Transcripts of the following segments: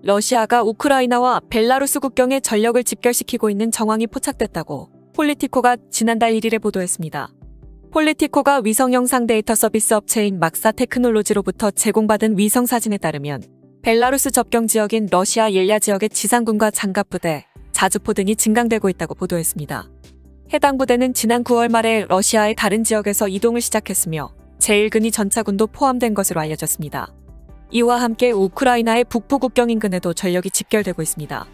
러시아가 우크라이나와 벨라루스 국경에 전력을 집결시키고 있는 정황이 포착됐다고 폴리티코가 지난달 1일에 보도했습니다. 폴리티코가 위성 영상 데이터 서비스 업체인 막사 테크놀로지로부터 제공받은 위성 사진에 따르면 벨라루스 접경 지역인 러시아 옐야 지역의 지상군과 장갑부대, 자주포 등이 증강되고 있다고 보도했습니다. 해당 부대는 지난 9월 말에 러시아의 다른 지역에서 이동을 시작했으며 제1근위 전차군도 포함된 것으로 알려졌습니다. 이와 함께 우크라이나의 북부 국경 인근에도 전력이 집결되고 있습니다.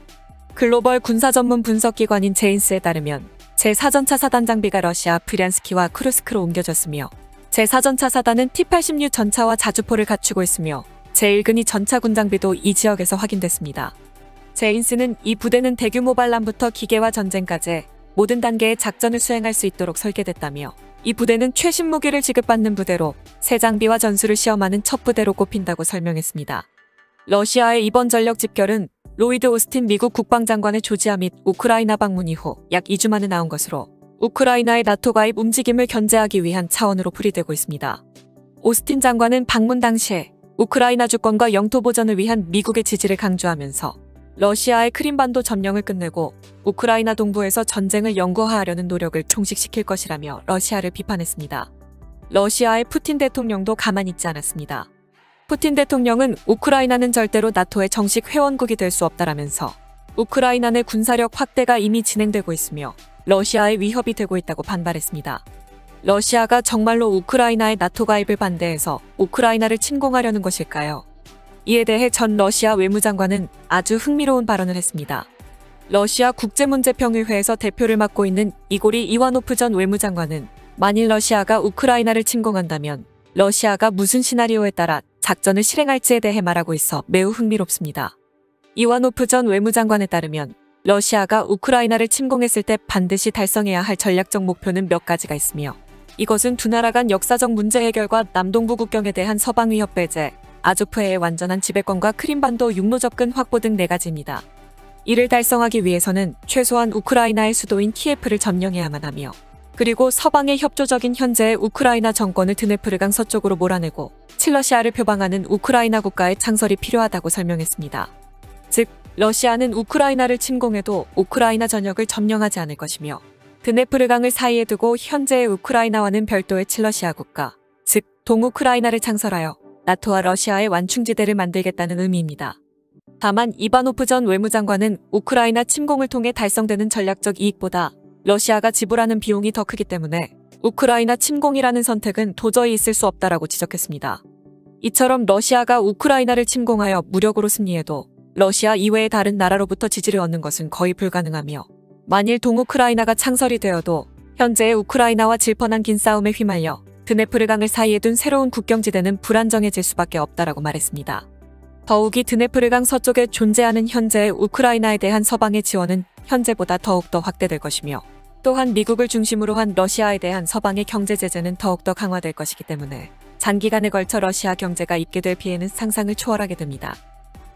글로벌 군사 전문 분석기관인 제인스에 따르면 제4전차 사단 장비가 러시아 브리안스키와 쿠르스크로 옮겨졌으며 제4전차 사단은 T-86 전차와 자주포를 갖추고 있으며 제1근위 전차군 장비도 이 지역에서 확인됐습니다. 제인스는 이 부대는 대규모 반란부터 기계화 전쟁까지 모든 단계의 작전을 수행할 수 있도록 설계됐다며 이 부대는 최신 무기를 지급받는 부대로 새 장비와 전술을 시험하는 첫 부대로 꼽힌다고 설명했습니다. 러시아의 이번 전력 집결은 로이드 오스틴 미국 국방장관의 조지아 및 우크라이나 방문 이후 약 2주 만에 나온 것으로 우크라이나의 나토 가입 움직임을 견제하기 위한 차원으로 풀이되고 있습니다. 오스틴 장관은 방문 당시에 우크라이나 주권과 영토 보전을 위한 미국의 지지를 강조하면서 러시아의 크림반도 점령을 끝내고 우크라이나 동부에서 전쟁을 영구화하려는 노력을 종식시킬 것이라며 러시아를 비판했습니다. 러시아의 푸틴 대통령도 가만히 있지 않았습니다. 푸틴 대통령은 우크라이나는 절대로 나토의 정식 회원국이 될 수 없다라면서 우크라이나 내 군사력 확대가 이미 진행되고 있으며 러시아의 위협이 되고 있다고 반발했습니다. 러시아가 정말로 우크라이나의 나토 가입을 반대해서 우크라이나를 침공하려는 것일까요? 이에 대해 전 러시아 외무장관은 아주 흥미로운 발언을 했습니다. 러시아 국제문제평의회에서 대표를 맡고 있는 이고리 이와노프 전 외무장관은 만일 러시아가 우크라이나를 침공한다면 러시아가 무슨 시나리오에 따라 작전을 실행할지에 대해 말하고 있어 매우 흥미롭습니다. 이와노프 전 외무장관에 따르면 러시아가 우크라이나를 침공했을 때 반드시 달성해야 할 전략적 목표는 몇 가지가 있으며 이것은 두 나라 간 역사적 문제 해결과 남동부 국경에 대한 서방 위협 배제, 아조프해의 완전한 지배권과 크림반도 육로 접근 확보 등 4가지입니다. 이를 달성하기 위해서는 최소한 우크라이나의 수도인 키예프를 점령해야만 하며 그리고 서방의 협조적인 현재의 우크라이나 정권을 드네프르강 서쪽으로 몰아내고 친러시아를 표방하는 우크라이나 국가의 창설이 필요하다고 설명했습니다. 즉, 러시아는 우크라이나를 침공해도 우크라이나 전역을 점령하지 않을 것이며 드네프르강을 사이에 두고 현재의 우크라이나와는 별도의 친러시아 국가, 즉 동우크라이나를 창설하여 나토와 러시아의 완충지대를 만들겠다는 의미입니다. 다만 이바노프 전 외무장관은 우크라이나 침공을 통해 달성되는 전략적 이익보다 러시아가 지불하는 비용이 더 크기 때문에 우크라이나 침공이라는 선택은 도저히 있을 수 없다라고 지적했습니다. 이처럼 러시아가 우크라이나를 침공하여 무력으로 승리해도 러시아 이외의 다른 나라로부터 지지를 얻는 것은 거의 불가능하며 만일 동우크라이나가 창설이 되어도 현재의 우크라이나와 질펀한 긴 싸움에 휘말려 드네프르강을 사이에 둔 새로운 국경지대는 불안정해질 수밖에 없다라고 말했습니다. 더욱이 드네프르강 서쪽에 존재하는 현재의 우크라이나에 대한 서방의 지원은 현재보다 더욱더 확대될 것이며 또한 미국을 중심으로 한 러시아에 대한 서방의 경제 제재는 더욱더 강화될 것이기 때문에 장기간에 걸쳐 러시아 경제가 입게 될 피해는 상상을 초월하게 됩니다.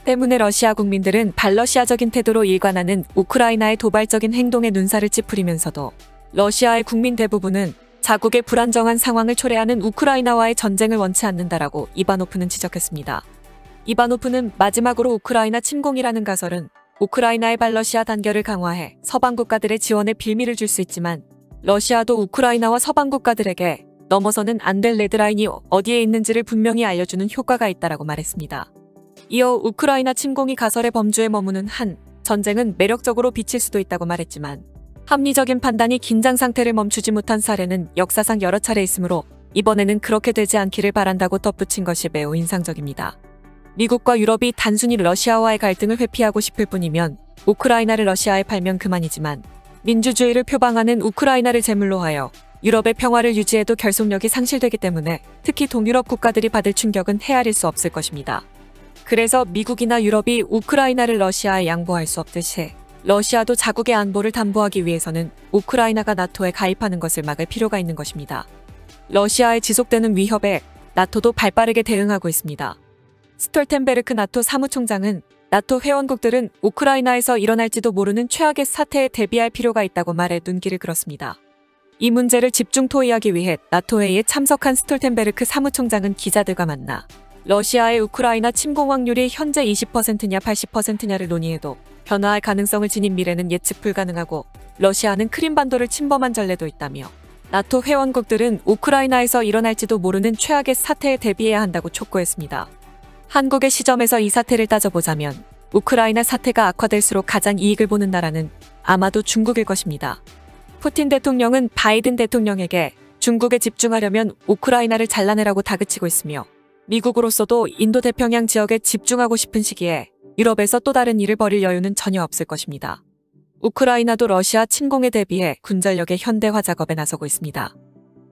때문에 러시아 국민들은 반러시아적인 태도로 일관하는 우크라이나의 도발적인 행동에 눈살을 찌푸리면서도 러시아의 국민 대부분은 자국의 불안정한 상황을 초래하는 우크라이나와의 전쟁을 원치 않는다라고 이바노프는 지적했습니다. 이바노프는 마지막으로 우크라이나 침공이라는 가설은 우크라이나의 반러시아 단결을 강화해 서방 국가들의 지원에 빌미를 줄 수 있지만 러시아도 우크라이나와 서방 국가들에게 넘어서는 안 될 레드라인이 어디에 있는지를 분명히 알려주는 효과가 있다라고 말했습니다. 이어 우크라이나 침공이 가설의 범주에 머무는 한 전쟁은 매력적으로 비칠 수도 있다고 말했지만 합리적인 판단이 긴장 상태를 멈추지 못한 사례는 역사상 여러 차례 있으므로 이번에는 그렇게 되지 않기를 바란다고 덧붙인 것이 매우 인상적입니다. 미국과 유럽이 단순히 러시아와의 갈등을 회피하고 싶을 뿐이면 우크라이나를 러시아에 팔면 그만이지만 민주주의를 표방하는 우크라이나를 제물로 하여 유럽의 평화를 유지해도 결속력이 상실되기 때문에 특히 동유럽 국가들이 받을 충격은 헤아릴 수 없을 것입니다. 그래서 미국이나 유럽이 우크라이나를 러시아에 양보할 수 없듯이 러시아도 자국의 안보를 담보하기 위해서는 우크라이나가 나토에 가입하는 것을 막을 필요가 있는 것입니다. 러시아의 지속되는 위협에 나토도 발빠르게 대응하고 있습니다. 스톨텐베르크 나토 사무총장은 나토 회원국들은 우크라이나에서 일어날지도 모르는 최악의 사태에 대비할 필요가 있다고 말해 눈길을 끌었습니다. 이 문제를 집중 토의하기 위해 나토 회의에 참석한 스톨텐베르크 사무총장은 기자들과 만나 러시아의 우크라이나 침공 확률이 현재 20%냐 80%냐를 논의해도 변화할 가능성을 지닌 미래는 예측 불가능하고 러시아는 크림반도를 침범한 전례도 있다며 나토 회원국들은 우크라이나에서 일어날지도 모르는 최악의 사태에 대비해야 한다고 촉구했습니다. 한국의 시점에서 이 사태를 따져보자면 우크라이나 사태가 악화될수록 가장 이익을 보는 나라는 아마도 중국일 것입니다. 푸틴 대통령은 바이든 대통령에게 중국에 집중하려면 우크라이나를 잘라내라고 다그치고 있으며 미국으로서도 인도태평양 지역에 집중하고 싶은 시기에 유럽에서 또 다른 일을 벌일 여유는 전혀 없을 것입니다. 우크라이나도 러시아 침공에 대비해 군전력의 현대화 작업에 나서고 있습니다.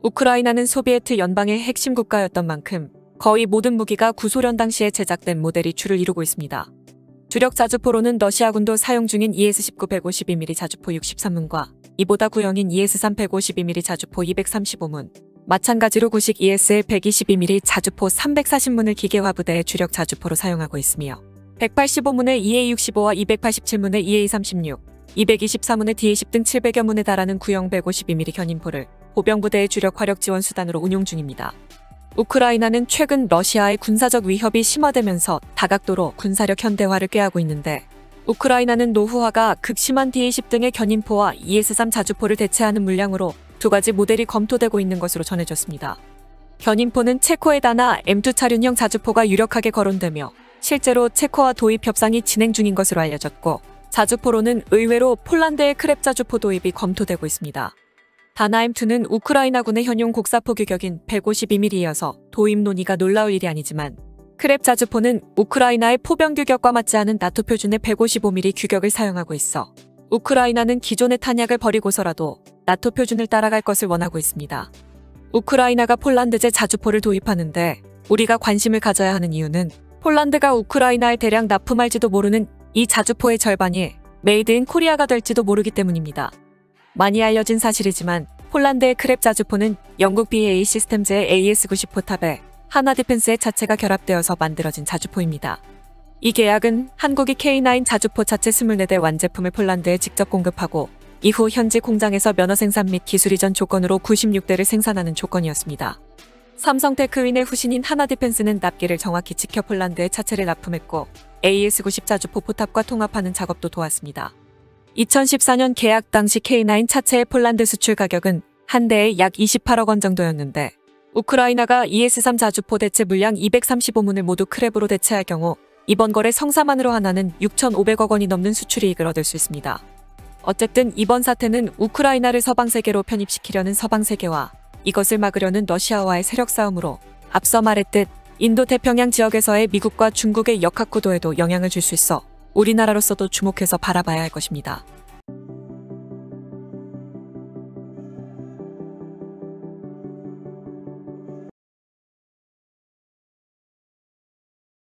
우크라이나는 소비에트 연방의 핵심 국가였던 만큼 거의 모든 무기가 구소련 당시에 제작된 모델이 주를 이루고 있습니다. 주력 자주포로는 러시아군도 사용 중인 ES-19 152mm 자주포 63문과 이보다 구형인 ES-3 152mm 자주포 235문, 마찬가지로 구식 ESL 122mm 자주포 340문을 기계화 부대의 주력 자주포로 사용하고 있으며 185문의 EA-65와 287문의 EA-36, 224문의 DA-10 등 700여 문에 달하는 구형 152mm 견인포를 보병부대의 주력 화력 지원 수단으로 운용 중입니다. 우크라이나는 최근 러시아의 군사적 위협이 심화되면서 다각도로 군사력 현대화를 꾀하고 있는데 우크라이나는 노후화가 극심한 DA-10 등의 견인포와 ES-3 자주포를 대체하는 물량으로 두 가지 모델이 검토되고 있는 것으로 전해졌습니다. 견인포는 체코에다나 M2 차륜형 자주포가 유력하게 거론되며 실제로 체코와 도입 협상이 진행 중인 것으로 알려졌고 자주포로는 의외로 폴란드의 크랩 자주포 도입이 검토되고 있습니다. 다나임2는 우크라이나군의 현용 곡사포 규격인 152mm이어서 도입 논의가 놀라울 일이 아니지만 크랩 자주포는 우크라이나의 포병 규격과 맞지 않은 나토 표준의 155mm 규격을 사용하고 있어 우크라이나는 기존의 탄약을 버리고서라도 나토 표준을 따라갈 것을 원하고 있습니다. 우크라이나가 폴란드제 자주포를 도입하는데 우리가 관심을 가져야 하는 이유는 폴란드가 우크라이나에 대량 납품할지도 모르는 이 자주포의 절반이 메이드 인 코리아가 될지도 모르기 때문입니다. 많이 알려진 사실이지만 폴란드의 크랩 자주포는 영국 BAE 시스템즈의 AS-90 포탑에 하나 디펜스의 차체가 결합되어서 만들어진 자주포입니다. 이 계약은 한국이 K9 자주포 차체 24대 완제품을 폴란드에 직접 공급하고 이후 현지 공장에서 면허 생산 및 기술 이전 조건으로 96대를 생산하는 조건이었습니다. 삼성테크윈의 후신인 하나 디펜스는 납기를 정확히 지켜 폴란드에 차체를 납품했고 AS-90 자주포 포탑과 통합하는 작업도 도왔습니다. 2014년 계약 당시 K9 차체의 폴란드 수출 가격은 한 대에 약 28억 원 정도였는데 우크라이나가 ES-3 자주포 대체 물량 235문을 모두 크랩으로 대체할 경우 이번 거래 성사만으로 하나는 6,500억 원이 넘는 수출이익을 얻을 수 있습니다. 어쨌든 이번 사태는 우크라이나를 서방세계로 편입시키려는 서방세계와 이것을 막으려는 러시아와의 세력 싸움으로 앞서 말했듯 인도태평양 지역에서의 미국과 중국의 역학구도에도 영향을 줄 수 있어 우리나라로서도 주목해서 바라봐야 할 것입니다.